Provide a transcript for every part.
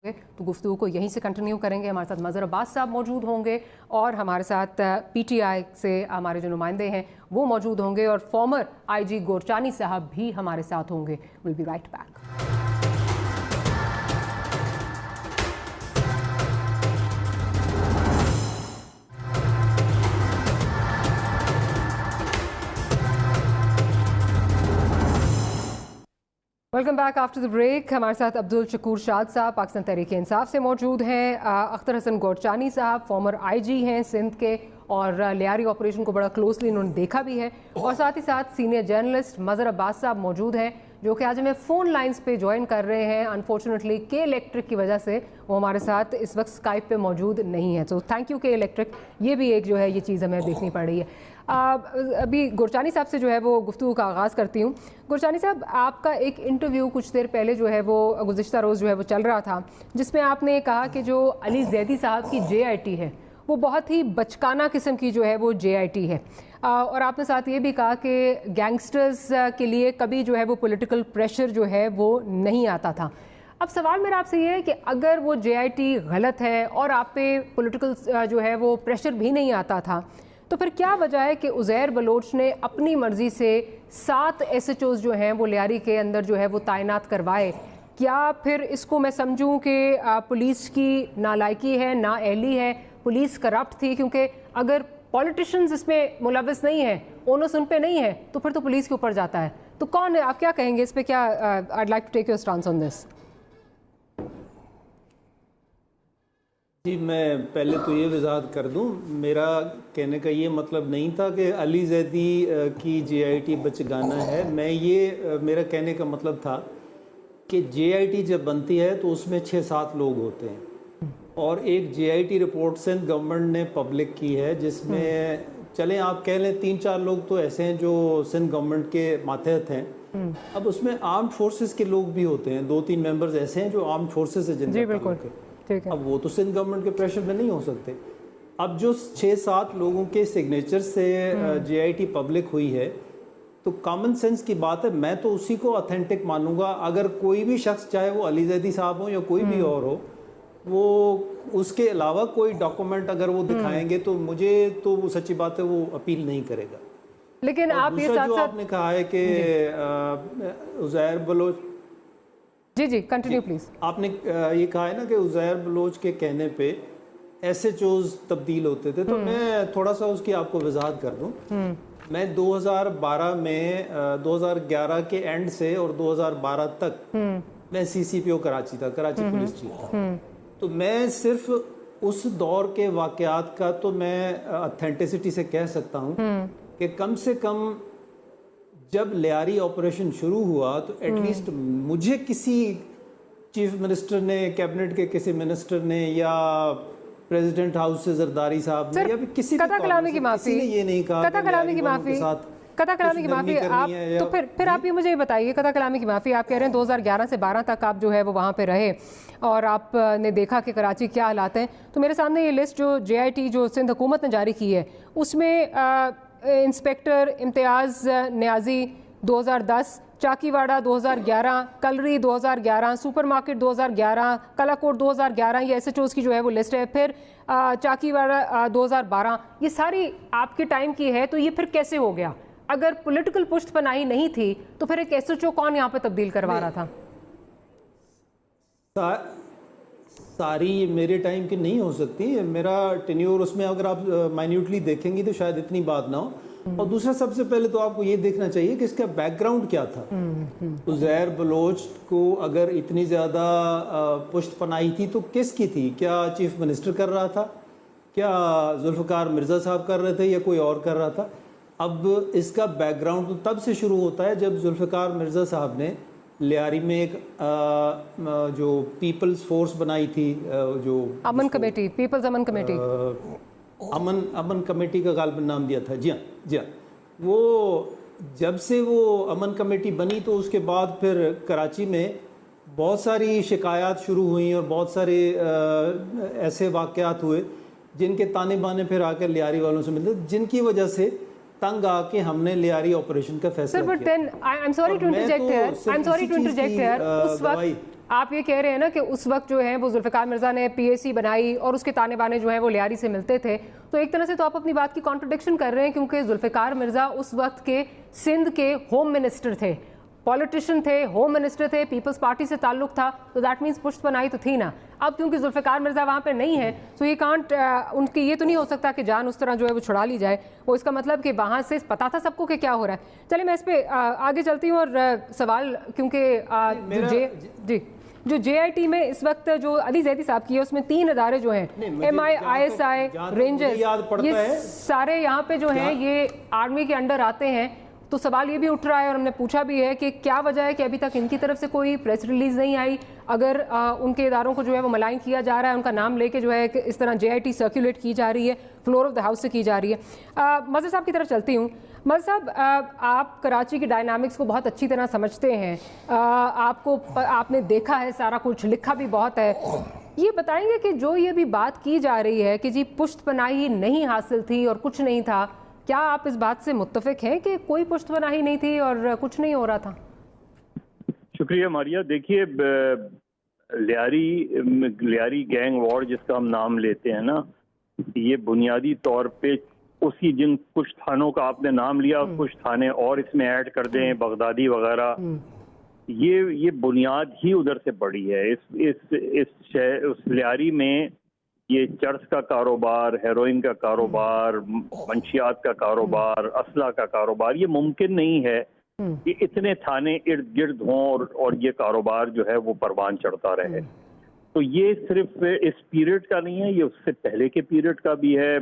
तो गुफ्तगू को यहीं से कंटिन्यू करेंगे। हमारे साथ मज़हर अब्बास साहब मौजूद होंगे और हमारे साथ पीटीआई से हमारे जो नुमाइंदे हैं वो मौजूद होंगे और फॉर्मर आईजी गोरचानी साहब भी हमारे साथ होंगे। Will be right back. Welcome back after the break. हमारे साथ अब्दुल शकूर शाद साहब पाकिस्तान तहरीक इंसाफ से मौजूद हैं, अख्तर हसन गोरचानी साहब फॉर्मर आईजी हैं सिंध के और लियारी ऑपरेशन को बड़ा क्लोजली उन्होंने देखा भी है, और साथ ही साथ सीनियर जर्नलिस्ट मज़हर अब्बास साहब मौजूद हैं जो कि आज हमें फ़ोन लाइंस पे ज्वाइन कर रहे हैं। अनफॉर्चुनेटली के इलेक्ट्रिक की वजह से वो हमारे साथ इस वक्त स्काइप पे मौजूद नहीं है, तो थैंक यू के इलेक्ट्रिक। ये भी एक जो है ये चीज़ हमें देखनी पड़ रही है। अभी गोरचानी साहब से जो है वो गुफ्तगू का आगाज़ करती हूँ। गोरचानी साहब, आपका एक इंटरव्यू कुछ देर पहले जो है वो गुज़िश्ता रोज़ जो है वो चल रहा था, जिसमें आपने कहा कि जो अली जैदी साहब की JIT है वो बहुत ही बचकाना किस्म की जो है वो JIT है, और आपने साथ ये भी कहा कि गैंगस्टर्स के लिए कभी जो है वो पॉलिटिकल प्रेशर जो है वो नहीं आता था। अब सवाल मेरा आपसे ये है कि अगर वो JIT गलत है और आप पे पॉलिटिकल जो है वो प्रेशर भी नहीं आता था, तो फिर क्या वजह है कि उज़ैर बलोच ने अपनी मर्ज़ी से 7 SHOs जो हैं वो लियारी के अंदर जो है वो तैनात करवाए? क्या फिर इसको मैं समझूं कि पुलिस की नालायकी है, नाअहली है, पुलिस करप्ट थी? क्योंकि अगर पॉलिटिशियंस इसमें मुलविस नहीं है, ओनस उन पे नहीं है, तो फिर तो पुलिस के ऊपर जाता है। तो कौन है, आप क्या कहेंगे इस पे? क्या I'd like to take your stance on this। जी, मैं पहले तो ये वजाहत कर दूं, मेरा कहने का ये मतलब नहीं था कि अली जैदी की JIT बचगाना है। मेरा कहने का मतलब था कि JIT जब बनती है तो उसमें 6-7 लोग होते हैं, और एक JIT रिपोर्ट सिंध गवर्नमेंट ने पब्लिक की है जिसमें चलें आप कह लें 3-4 लोग तो ऐसे हैं जो सिंध गवर्नमेंट के मातहत हैं। अब उसमें आर्म्ड फोर्सेस के लोग भी होते हैं, 2-3 मेंबर्स ऐसे हैं जो आर्म्ड फोर्सेस से जिनका ताल्लुक है। अब वो तो सिंध गवर्नमेंट के प्रेशर में नहीं हो सकते। अब जो 6-7 लोगों के सिग्नेचर से JIT पब्लिक हुई है, तो कॉमन सेंस की बात है, मैं तो उसी को ऑथेंटिक मानूंगा। अगर कोई भी शख्स, चाहे वो अली जैदी साहब हो या कोई भी और हो, वो उसके अलावा कोई डॉक्यूमेंट अगर वो दिखाएंगे तो मुझे तो वो सच्ची बात है वो अपील नहीं करेगा। लेकिन आप ये साथ साथ आपने कहा है कि उज़ैर बलोच, जी कंटिन्यू प्लीज। आपने ये कहा है ना कि उज़ैर बलोच के कहने पे SHOs तब्दील होते थे, तो मैं थोड़ा सा उसकी आपको वजाहत कर दूं। मैं 2012 में 2011 के एंड से और 2012 तक मैं CCPO कराची था, कराची पुलिस चीफ था। तो मैं सिर्फ उस दौर के वाकयात का तो मैं ऑथेंटिसिटी से कह सकता हूँ कि कम से कम जब लियारी ऑपरेशन शुरू हुआ तो एटलीस्ट मुझे किसी चीफ मिनिस्टर ने, कैबिनेट के किसी मिनिस्टर ने या प्रेसिडेंट हाउस से जरदारी साहब ने या किसी कथा कलामी की माफी, ये नहीं कहा कथा कलामी की माफी, कथा कलामी की माफी। आप तो फिर आप ये मुझे ये बताइए, कथा कलामी की माफी आप कह रहे हैं 2011 से 12 तक आप जो है वो वहाँ पे रहे और आपने देखा कि कराची क्या हालात हैं। तो मेरे सामने ये लिस्ट जो JIT जो सिंध हुकूमत ने जारी की है, उसमें इंस्पेक्टर इम्तियाज़ नियाजी 2010, चाकीवाड़ा 2011, कलरी 2011, सुपर मार्केट 2011, कलाकोट 2011, ये SHOs की जो है वो लिस्ट है। फिर चाकीवाड़ा 2012, ये सारी आपके टाइम की है। तो ये फिर कैसे हो गया? अगर पॉलिटिकल पुष्टपनाही नहीं थी तो फिर एक SHO कौन यहाँ पे तब्दील करवा रहा था? सारी ये मेरे टाइम की नहीं हो सकती। मेरा टेन्योर उसमें अगर आप माइन्यूटली देखेंगी तो शायद इतनी बात ना हो। और दूसरा, सबसे पहले तो आपको ये देखना चाहिए कि इसका बैकग्राउंड क्या था। उज़ैर बलोच को अगर इतनी ज़्यादा पुष्टपनाही थी तो किसकी थी? क्या चीफ मिनिस्टर कर रहा था? क्या जुल्फ़िकार मिर्ज़ा साहब कर रहे थे या कोई और कर रहा था? अब इसका बैकग्राउंड तो तब से शुरू होता है जब जुल्फ़िकार मिर्ज़ा साहब ने लियारी में एक जो पीपल्स फोर्स बनाई थी, जो अमन कमेटी, पीपल्स अमन कमेटी, अमन कमेटी का गालिबन नाम दिया था। जी हाँ। वो जब से वो अमन कमेटी बनी तो उसके बाद फिर कराची में बहुत सारी शिकायत शुरू हुई और बहुत सारे ऐसे वाक़यात हुए जिनके ताने बाने फिर आकर लियारी वालों से मिलते, जिनकी वजह से तंग आके हमने लियारी ऑपरेशन का फैसला किया। Sir, but then I'm sorry to interject here. آپ یہ کہہ رہے ہیں نا کہ اس وقت جو ہے وہ ذوالفقار مرزا نے PAC بنائی اور اس کے تانے بانے جو ہیں وہ لیاری سے ملتے تھے، تو ایک طرح سے تو آپ اپنی بات کی کانٹرڈکشن کر رہے ہیں، کیونکہ ذوالفقار مرزا اس وقت کے سندھ کے ہوم منسٹر تھے، پولیٹیشین تھے، ہوم منسٹر تھے، پیپلز پارٹی سے تعلق تھا، تو دیٹ مینس پشت پناہی تو تھی نا۔ اب کیونکہ ذوالفقار مرزا وہاں پہ نہیں ہے تو یہ کانٹ ان کی یہ تو نہیں ہو سکتا کہ جان اس طرح جو ہے وہ چھڑا لی جائے، وہ اس کا مطلب کہ وہاں سے پتا تھا سب کو کہ کیا ہو رہا ہے۔ چلیں میں اس پہ آگے چلتی ہوں، اور سوال کیونکہ جو JIT میں اس وقت جو علی زیدی صاحب کی ہے اس میں 3 ادارے جو ہیں MI ISI رینجرز، یہ سارے یہاں پہ جو ہیں یہ آرمی کے انڈر آتے ہیں، تو سوال یہ بھی اٹھ رہا ہے اور ہم نے پوچھا بھی ہے کہ کیا وجہ ہے کہ ابھی تک ان کی طرف سے کوئی پریس ریلیز نہیں آئی، اگر ان کے اداروں کو جو ہے وہ ملائن کیا جا رہا ہے، ان کا نام لے کے جو ہے اس طرح JIT سرکولیٹ کی جا رہی ہے، فلور آف دا ہاؤس سے کی جا رہی ہے۔ مظہر صاحب کی طرف چلتی ہوں۔ مظہر صاحب، آپ کراچی کی ڈائنامکس کو بہت اچھی طرح سمجھتے ہیں، آپ نے دیکھا ہے سارا کچھ، لکھا بھی بہت ہے، یہ بتائیں گے کہ جو یہ بھی بات کی جا رہی ہے کہ جی پشت پناہی نہیں حاصل تھی اور کچھ نہیں تھا، کیا آپ اس بات سے متفق ہیں کہ کوئی پشت پناہی نہیں تھی اور کچھ نہیں ہو رہا تھا؟ شکریہ ماریہ۔ دیکھیے، لیاری گینگ وار جس کا ہم نام لیتے ہیں نا، یہ بنیادی طور پہ اسی جن کچھ تھانوں کا آپ نے نام لیا، کچھ تھانے اور اس میں ایڈ کر دیں، بغدادی وغیرہ، یہ بنیاد ہی ادھر سے پڑی ہے۔ اس لیاری میں یہ چرس کا کاروبار، ہیروئن کا کاروبار، منشیات کا کاروبار، اسلحہ کا کاروبار، یہ ممکن نہیں ہے کہ اتنے تھانے ارد گرد ہوں اور یہ کاروبار جو ہے وہ پروان چڑھتا رہے۔ تو یہ صرف اس پیریڈ کا نہیں ہے، یہ اس سے پہلے کے پیریڈ کا بھی ہے،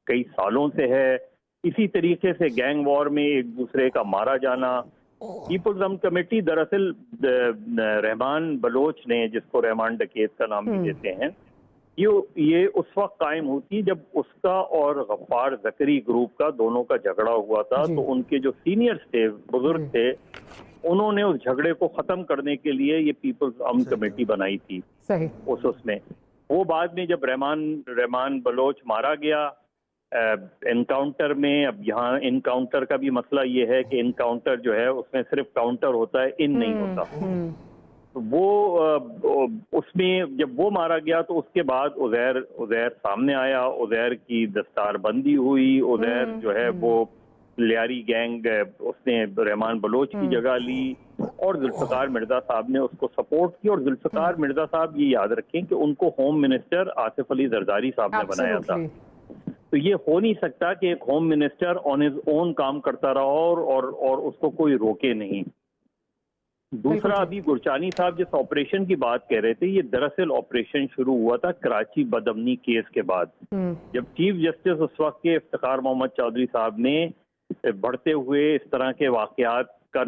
کئی سالوں سے ہے۔ اسی طریقے سے گینگ وار میں ایک دوسرے کا مارا جانا۔ پیپلز امن کمیٹی دراصل رحمان بلوچ نے، جس کو رحمان ڈکیت کا نام بھی دیتے ہیں، یہ اس وقت قائم ہوتی جب اس کا اور غفار زکری گروپ کا دونوں کا جھگڑا ہوا تھا، تو ان کے جو سینئرز تھے، بزرگ تھے، انہوں نے اس جھگڑے کو ختم کرنے کے لیے یہ پیپلز امن کمیٹی بنائی تھی۔ اس میں وہ بعد میں جب رحمان بلوچ مارا گیا انکاؤنٹر میں، اب یہاں انکاؤنٹر کا بھی مسئلہ یہ ہے کہ انکاؤنٹر جو ہے اس میں صرف کاؤنٹر ہوتا ہے، ان نہیں ہوتا۔ وہ اس میں جب وہ مارا گیا تو اس کے بعد عزیر سامنے آیا، عزیر کی دستار بندی ہوئی، عزیر جو ہے وہ لیاری گینگ، اس نے رحمان بلوچ کی جگہ لی اور ذوالفقار مرزا صاحب نے اس کو سپورٹ کی۔ اور ذوالفقار مرزا صاحب یہ یاد رکھیں کہ ان کو ہوم منسٹر آصف علی زرداری صاحب نے بنایا تھا، تو یہ ہو نہیں سکتا کہ ایک home minister on his own کام کرتا رہا اور اس کو کوئی روکے نہیں۔ دوسرا، ابھی گرچانی صاحب جس آپریشن کی بات کہہ رہے تھے، یہ دراصل آپریشن شروع ہوا تھا کراچی بدامنی کیس کے بعد، جب چیف جسٹس اس وقت کے افتخار محمد چودھری صاحب نے بڑھتے ہوئے اس طرح کے واقعات کا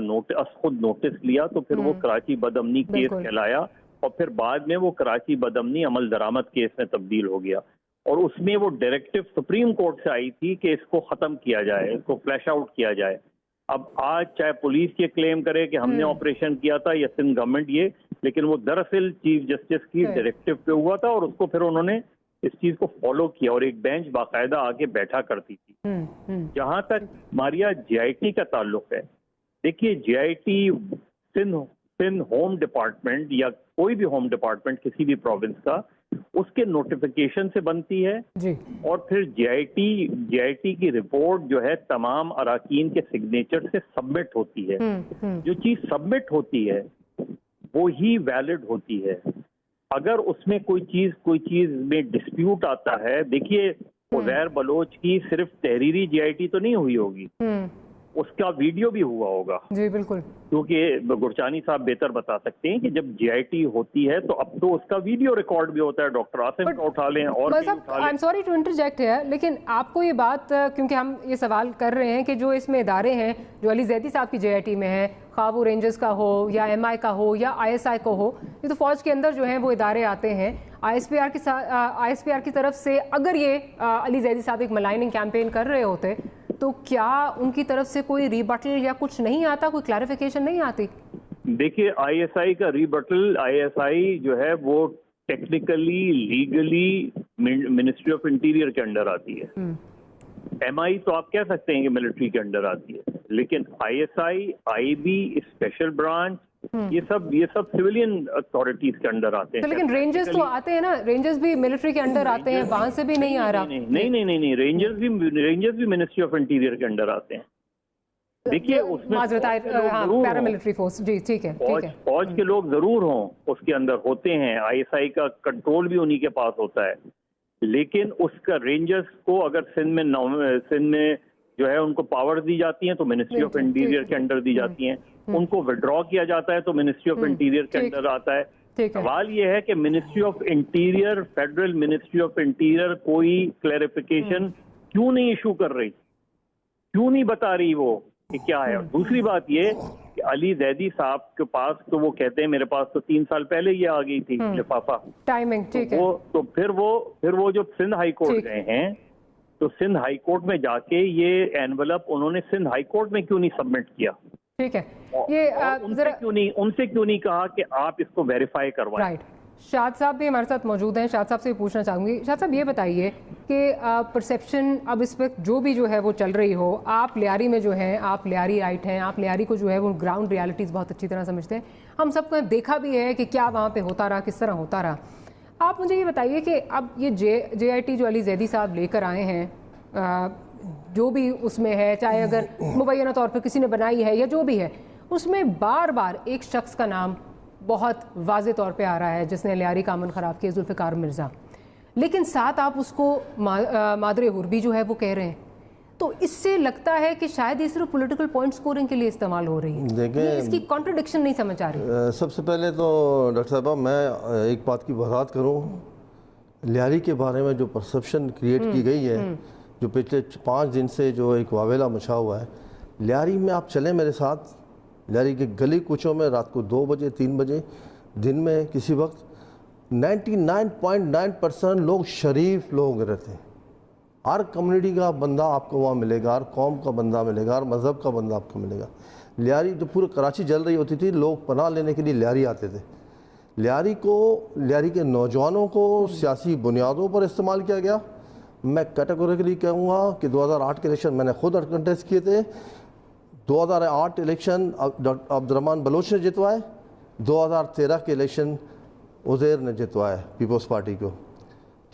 خود نوٹس لیا، تو پھر وہ کراچی بدامنی کیس کہلایا، اور پھر بعد میں وہ کراچی بدامنی عمل درآمد کیس میں تبدیل ہو گیا۔ اور اس میں وہ ڈائریکٹو سپریم کورٹ سے آئی تھی کہ اس کو ختم کیا جائے، اس کو فلیش آؤٹ کیا جائے۔ اب آج چاہے پولیس یہ کلیم کرے کہ ہم نے آپریشن کیا تھا یا سندھ گورنمنٹ یہ، لیکن وہ دراصل چیف جسٹس کی ڈائریکٹو پہ ہوا تھا، اور اس کو پھر انہوں نے اس چیز کو فالو کیا، اور ایک بینچ باقاعدہ آگے بیٹھا کرتی تھی۔ جہاں تک ماریہ JIT کا تعلق ہے، دیکھیے JIT سندھ ہوم ڈپارٹمنٹ یا کوئی بھی ہوم ڈپارٹمنٹ کسی بھی پروونس کا، اس کے نوٹیفیکیشن سے بنتی ہے، اور پھر JIT کی رپورٹ جو ہے تمام اراکین کے سگنیچر سے سبمٹ ہوتی ہے۔ جو چیز سبمٹ ہوتی ہے وہی ویلڈ ہوتی ہے۔ اگر اس میں کوئی چیز میں ڈسپیوٹ آتا ہے، دیکھیے عزیر بلوچ کی صرف تحریری JIT تو نہیں ہوئی ہوگی، اس کا ویڈیو بھی ہوا ہوگا۔ جی بالکل، کیونکہ گرچانی صاحب بہتر بتا سکتے ہیں کہ جب JIT ہوتی ہے تو اب تو اس کا ویڈیو ریکارڈ بھی ہوتا ہے، ڈاکٹر آصف کا اٹھا لیں اور بھی اٹھا لیں۔ I'm sorry to interject ہے، لیکن آپ کو یہ بات، کیونکہ ہم یہ سوال کر رہے ہیں کہ جو اس میں ادارے ہیں جو علی زیدی صاحب کی JIT میں ہیں، خواہ وہ رینجرز کا ہو یا MI کا ہو یا ISI کا ہو، یہ تو فوج کے اندر جو ہیں وہ ادارے آتے ہیں۔ ISPR کی طرف سے اگر یہ علی زیدی صاحب ایک ملائننگ کیمپین کر رہے ہوتے تو کیا ان کی طرف سے کوئی ریبٹل یا کچھ نہیں آتا، کوئی کلیریفیکیشن نہیں آتی؟ دیکھیے ISI کا ریبٹل، ISI جو ہے وہ technically legally ministry of interior کے انڈر آتی ہے۔ MI تو آپ کہہ سکتے ہیں کہ ملٹری کے انڈر آتی ہے، لیکن ISI، IB اسپیشل برانچ، ये सब सिविलियन अथॉरिटीज के अंडर आते हैं। लेकिन रेंजर्स तो आते हैं ना, रेंजर्स भी मिलिट्री के अंडर आते हैं, वहां से भी नहीं आ रहा। नहीं, रेंजर्स भी मिनिस्ट्री ऑफ इंटीरियर के अंडर आते हैं। देखिए उसमें पैरामिलिट्री फोर्स, जी ठीक है, फौज के लोग जरूर हों, उसके अंदर होते हैं, आईएसआई का कंट्रोल भी उन्हीं के पास होता है, लेकिन उसका रेंजर्स को अगर सिंध में जो है उनको पावर दी जाती है तो मिनिस्ट्री ऑफ इंटीरियर के अंडर दी जाती हैं, उनको विड्रॉ किया जाता है तो मिनिस्ट्री ऑफ इंटीरियर के अंडर आता है। सवाल ये है कि ministry of interior, federal ministry of interior कोई क्लैरिफिकेशन क्यों नहीं इशू कर रही, क्यों नहीं बता रही वो कि क्या है। दूसरी बात ये कि अली जैदी साहब के पास तो वो कहते हैं मेरे पास तो 3 साल पहले ये आ गई थी लिफाफा, टाइमिंग ठीक है। तो फिर वो जो सिंध हाई कोर्ट गए हैं तो सिंध हाई कोर्ट में जाके ये एनवलप उन्होंने सिंध हाई कोर्ट में क्यों नहीं सबमिट किया, ठीक है, ये उनसे क्यों नहीं कहा कि आप इसको वेरीफाई करवाएं। राइट, शाद साहब भी हमारे साथ मौजूद हैं, शाद साहब से पूछना चाहूँगी। शाद साहब ये बताइए कि परसेप्शन अब इस वक्त जो भी जो है वो चल रही हो, आप लियारी में जो हैं, आप लियारी राइट हैं, आप लियारी को जो है वो ग्राउंड रियलिटीज़ बहुत अच्छी तरह समझते हैं, हम सबको देखा भी है कि क्या वहाँ पे होता रहा, किस तरह होता रहा। आप मुझे ये बताइए कि अब ये JIT जो अली जैदी साहब लेकर आए हैं, जो भी उसमें है, चाहे अगर मुबैना तौर पर किसी ने बनाई है या जो भी है, उसमें बार बार एक शख्स का नाम बहुत वाज़े तौर पे आ रहा है जिसने लियारी का अमन ख़राब किया, जुल्फ़िकार मिर्ज़ा, लेकिन साथ आप उसको मादरे हुर्बी जो है वो कह रहे हैं, तो इससे लगता है कि शायद ये सिर्फ पॉलिटिकल पॉइंट स्कोरिंग के लिए इस्तेमाल हो रही है। देखिए इसकी कॉन्ट्रडिक्शन नहीं समझ आ रही। सबसे पहले तो डॉक्टर साहबा मैं एक बात की वजाहत करूँ, लियारी के बारे में जो परसेप्शन क्रिएट की गई है, जो पिछले 5 दिन से जो एक वावेला मचा हुआ है, लियारी में आप चलें मेरे साथ, लियारी के गली कूचों में रात को 2 बजे 3 बजे दिन में किसी वक्त 99.9% लोग शरीफ लोग रहते हैं। हर कम्युनिटी का बंदा आपको वहाँ मिलेगा, हर कौम का बंदा मिलेगा, हर मज़हब का बंदा आपको मिलेगा। लियारी जो पूरी कराची जल रही होती थी, लोग पनाह लेने के लिए लियारी आते थे। लियारी के नौजवानों को सियासी बुनियादों पर इस्तेमाल किया गया। मैं कैटेगोरिकली कहूँगा कि 2008 के इलेक्शन मैंने खुद कंटेस्ट किए थे। 2008 इलेक्शन अब्दुर्रहमान बलोच ने जितवाए, 2013 के इलेक्शन उज़ैर ने जितवाए पीपल्स पार्टी को,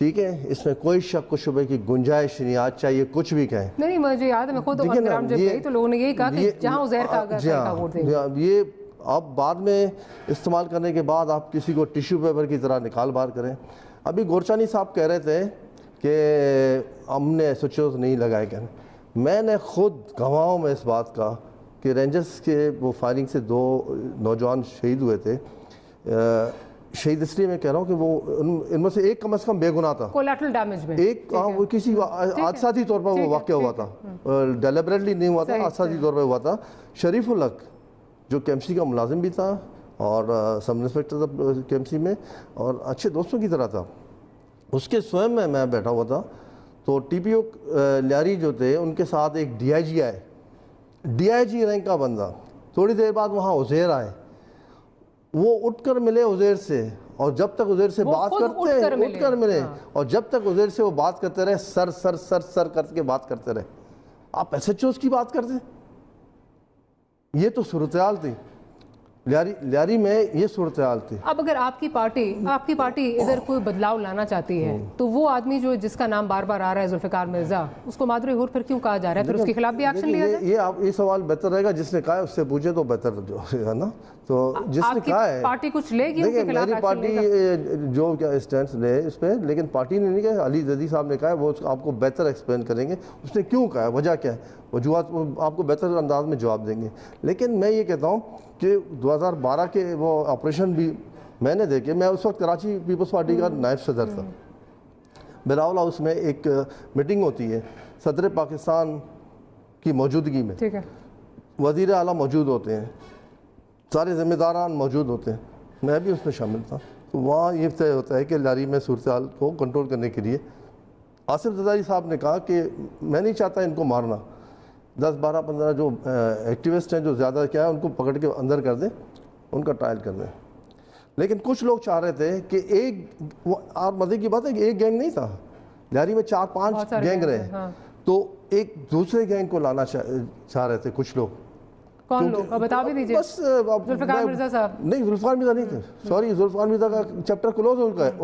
ठीक है। इसमें कोई शक व शुबे की गुंजाइश नहीं, आज चाहिए कुछ भी कहें। नहीं, मुझे याद है मैं खुद ग्राउंड जब गई तो लोगों ने यही कहा कि जहां उज़ैर का वोट देंगे। ये अब बाद में इस्तेमाल करने के बाद आप किसी को टिश्यू पेपर की तरह निकाल बाहर करें। अभी गोरचानी साहब कह रहे थे कि हमने SHOs नहीं लगाए, कहने मैंने खुद गवाहों में इस बात का कि रेंजर्स के वो फायरिंग से 2 नौजवान शहीद हुए थे। शहीद इसलिए मैं कह रहा हूँ कि वो इनमें से एक कम से कम बेगुनाह था, कोलैटरल डैमेज में एक वो किसी हादसाती तौर पर वो वाक़या हुआ था, डेलिबरेटली नहीं हुआ था, हादसाती तौर पर हुआ था। शरीफुल हक जो KMC का मुलाजिम भी था और सब इंस्पेक्टर था KMC में और अच्छे दोस्तों की तरह था, उसके स्वयं में मैं बैठा हुआ था। तो TPO लियारी जो थे उनके साथ एक DIG आए, DIG रैंक का बंदा। थोड़ी देर बाद वहाँ उज़ैर आए, वो उठकर मिले उज़ैर से, और जब तक उज़ैर से बात करते उठकर मिले, और जब तक उज़ैर से वो बात करते रहे, सर सर सर सर करके बात करते रहे। आप SHOs की बात करते, ये तो सूरत-ए-हाल थी लियारी में, ये सूरत-ए-हाल थी। अब अगर आपकी पार्टी इधर कोई बदलाव लाना चाहती है तो वो आदमी जो जिसका नाम बार बार आ रहा है जुल्फ़िकार मिर्ज़ा, उसको मादरे हुर फिर क्यों कहा जा रहा है, फिर उसके खिलाफ भी एक्शन लिया जाए? ये सवाल बेहतर रहेगा जिसने कहा है उससे पूछे तो बेहतर जो है ना। तो जिसने कहा है पार्टी कुछ लेगी, मेरी पार्टी जो क्या स्टैंड ले इस पर, लेकिन पार्टी ने नहीं कहा, अली जैदी साहब ने कहा है, वो आपको बेहतर एक्सप्लेन करेंगे उसने क्यों कहा है, वजह क्या है, वजूहत आपको बेहतर अंदाज में जवाब देंगे। लेकिन मैं ये कहता हूँ कि 2012 के वो ऑपरेशन भी मैंने देखे, मैं उस वक्त कराची पीपल्स पार्टी का नायब सदर था। बिलावल हाउस में एक मीटिंग होती है सदर पाकिस्तान की मौजूदगी में, ठीक है, वज़ीर आला मौजूद होते हैं, सारे ज़िम्मेदारान मौजूद होते हैं, मैं भी उसमें शामिल था। तो वहाँ ये तय होता है कि लियारी में सूरत-ए-हाल को कंट्रोल करने के लिए आसिफ ज़रदारी साहब ने कहा कि मैं नहीं चाहता इनको मारना, 10, 12, 15 जो एक्टिविस्ट हैं जो ज़्यादा क्या है उनको पकड़ के अंदर कर दें, उनका ट्रायल कर दें। लेकिन कुछ लोग चाह रहे थे कि एक, और मज़े की बात है कि एक गैंग नहीं था, लियारी में 4-5 गैंग रहे, तो एक दूसरे गैंग को लाना चाह रहे थे कुछ लोग। कौन लोग बता भी दीजिए। बस जुल्फ़िकार मिर्ज़ा साहब नहीं, जुल्फ़िकार मिर्ज़ा नहीं थे, सॉरी, जुल्फ़िकार मिर्ज़ा का चैप्टर क्लोज हो गया था।